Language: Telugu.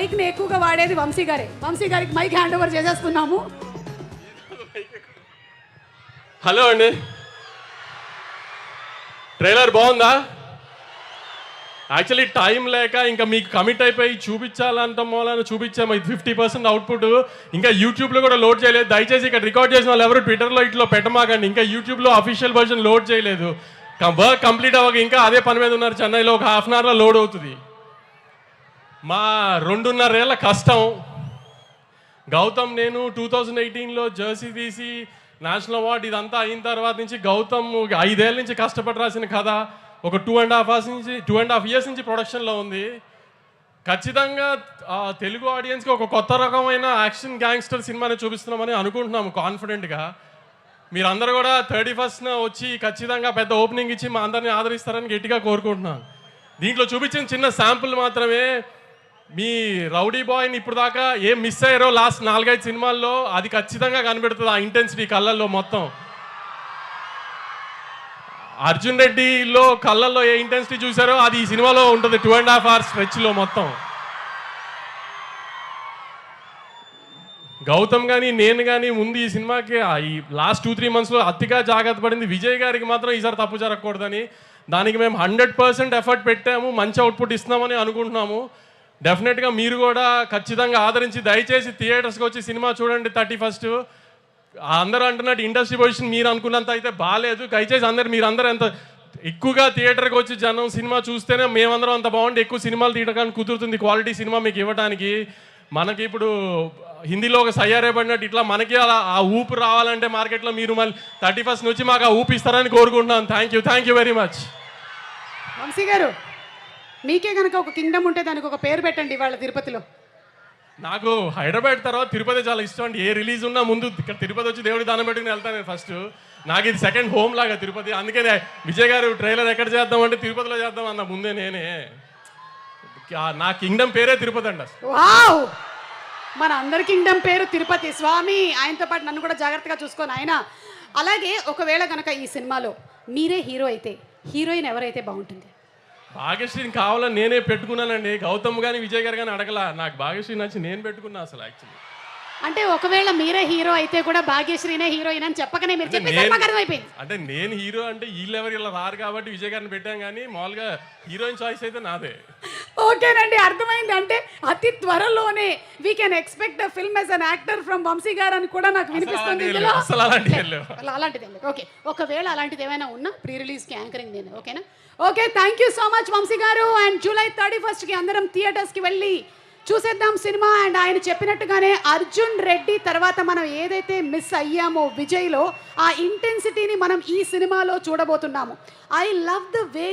మైక్ని ఎక్కువగా వాడేది వంశీ గారే. వంశీ గారికి మైక్ హ్యాండ్ ఓవర్ చేసేస్తున్నాము. హలో అండి, ట్రైలర్ బాగుందా? యాక్చువల్లీ టైం లేక ఇంకా మీకు కమిట్ అయిపోయి చూపించాలంత మూలాన్ని చూపించాము. 50% అవుట్పుట్ ఇంకా యూట్యూబ్లో కూడా లోడ్ చేయలేదు. దయచేసి ఇక్కడ రికార్డ్ చేసిన వాళ్ళు ఎవరు ట్విట్టర్లో ఇట్లో పెట్టమాకండి. ఇంకా యూట్యూబ్లో అఫీషియల్ వర్షన్ లోడ్ చేయలేదు. వర్క్ కంప్లీట్ అవ్వక ఇంకా అదే పని మీద ఉన్నారు. చెన్నైలో ఒక హాఫ్ అన్ అవర్లో లోడ్ అవుతుంది. మా 2.5 ఏళ్ళ కష్టం. గౌతమ్ నేను 2018లో జెర్సీ తీసి నేషనల్ అవార్డు ఇదంతా అయిన తర్వాత నుంచి గౌతమ్ 5 ఏళ్ళ నుంచి కష్టపడి రాసిన కథ ఒక 2.5 years నుంచి ప్రొడక్షన్లో ఉంది. ఖచ్చితంగా తెలుగు ఆడియన్స్కి ఒక కొత్త రకమైన యాక్షన్ గ్యాంగ్స్టర్ సినిమాని చూపిస్తున్నామని అనుకుంటున్నాము కాన్ఫిడెంట్గా. మీరందరూ కూడా 31st వచ్చి ఖచ్చితంగా పెద్ద ఓపెనింగ్ ఇచ్చి మా అందరినీ ఆదరిస్తారని గట్టిగా కోరుకుంటున్నాను. దీంట్లో చూపించిన చిన్న శాంపుల్ మాత్రమే. మీ రౌడీ బాయ్ని ఇప్పుడు దాకా ఏం మిస్ అయ్యారో లాస్ట్ 4-5 సినిమాల్లో అది ఖచ్చితంగా కనబడుతుంది. ఆ ఇంటెన్సిటీ కళ్ళల్లో మొత్తం. అర్జున్ రెడ్డిలో కళ్ళల్లో ఏ ఇంటెన్సిటీ చూసారో అది ఈ సినిమాలో ఉంటుంది. 2.5 hours స్ట్రెచ్లో మొత్తం. గౌతమ్ కానీ నేను కానీ ముందు ఈ సినిమాకి ఈ లాస్ట్ 2-3 monthsలో అతిగా జాగ్రత్త పడింది. విజయ్ గారికి మాత్రం ఈసారి తప్పు జరగకూడదని దానికి మేము 100% ఎఫర్ట్ పెట్టాము. మంచి అవుట్పుట్ ఇస్తున్నామని అనుకుంటున్నాము. డెఫినెట్గా మీరు కూడా ఖచ్చితంగా ఆదరించి దయచేసి థియేటర్స్కి వచ్చి సినిమా చూడండి 31st. అందరూ అంటున్నట్టు ఇండస్ట్రీ పొజిషన్ మీరు అనుకున్నంత అయితే బాగాలేదు. దయచేసి మీరందరూ ఎంత ఎక్కువగా థియేటర్కి వచ్చి జనం సినిమా చూస్తేనే మేమందరం అంత బాగుండి ఎక్కువ సినిమాలు తీయడానికి కుదురుతుంది. క్వాలిటీ సినిమా మీకు ఇవ్వడానికి. మనకి ఇప్పుడు హిందీలో ఒక సయ్యారే పడినట్టు ఇట్లా మనకి అలా ఆ ఊపు రావాలంటే మార్కెట్లో మీరు మళ్ళీ 31st నుంచి మాకు ఆ ఊపు ఇస్తారని కోరుకుంటున్నాను. Thank you very much. Vamshi garu, మీకే కనుక ఒక కింగ్డమ్ ఉంటే దానికి ఒక పేరు పెట్టండి ఇవాళ తిరుపతిలో. నాకు హైదరాబాద్ తర్వాత తిరుపతి చాలా ఇష్టం అండి. ఏ రిలీజ్ ఉన్నా ముందు ఇక్కడ తిరుపతి వచ్చి దేవుడికి దానం పెట్టుకుని వెళ్తాను నేను ఫస్ట్. నాకు ఇది సెకండ్ హోమ్ లాగా తిరుపతి. అందుకనే విజయ్ గారు ట్రైలర్ ఎక్కడ చేద్దామంటే తిరుపతిలో చేద్దాం అన్న ముందే నేనే. నా కింగ్డమ్ పేరే తిరుపతి అండి. వావ్, మన అందరి కింగ్డమ్ పేరు తిరుపతి. స్వామి ఆయనతో పాటు నన్ను కూడా జాగ్రత్తగా చూసుకోను ఆయన. అలాగే ఒకవేళ కనుక ఈ సినిమాలో మీరే హీరో అయితే హీరోయిన్ ఎవరైతే బాగుంటుంది? భాగ్యశ్రీని కావాలని నేనే పెట్టుకున్నానండి. గౌతమ్ కానీ విజయ్ గారు కానీ అడగలా. నాకు భాగ్యశ్రీ నచ్చి నేను పెట్టుకున్నా అసలు. యాక్చువల్లీ అంటే ఒకవేళ మీరే హీరో అయితే కూడా భాగ్యశ్రీనే హీరోయిన్ అని చెప్పకనే మీరు చెప్పేసి అంటే నేను హీరో అంటే వీళ్ళెవరు ఇలా రారు కాబట్టి విజయ్ గారిని పెట్టాం. కానీ మామూలుగా హీరోయిన్ చాయిస్ అయితే నాదే. ఓకేనండి, అర్థమైంది. అంటే అతి త్వరలోనే we can expect the film as an actor from Vamshi garu అని కూడా నాకు వినిపిస్తుంది. అలాంటిది ఓకే. ఒకవేళ అలాంటిది ఏమైనా ఉన్నా ప్రీ రిలీజ్కి యాంకరింగ్ నేను. ఓకేనా? Okay, thank you so much Vamshi garu. And July 31st అందరం థియేటర్స్కి వెళ్ళి చూసేద్దాం సినిమా. అండ్ ఆయన చెప్పినట్టుగానే అర్జున్ రెడ్డి తర్వాత మనం ఏదైతే మిస్ అయ్యామో విజయ్లో ఆ ఇంటెన్సిటీని మనం ఈ సినిమాలో చూడబోతున్నాము. I love the way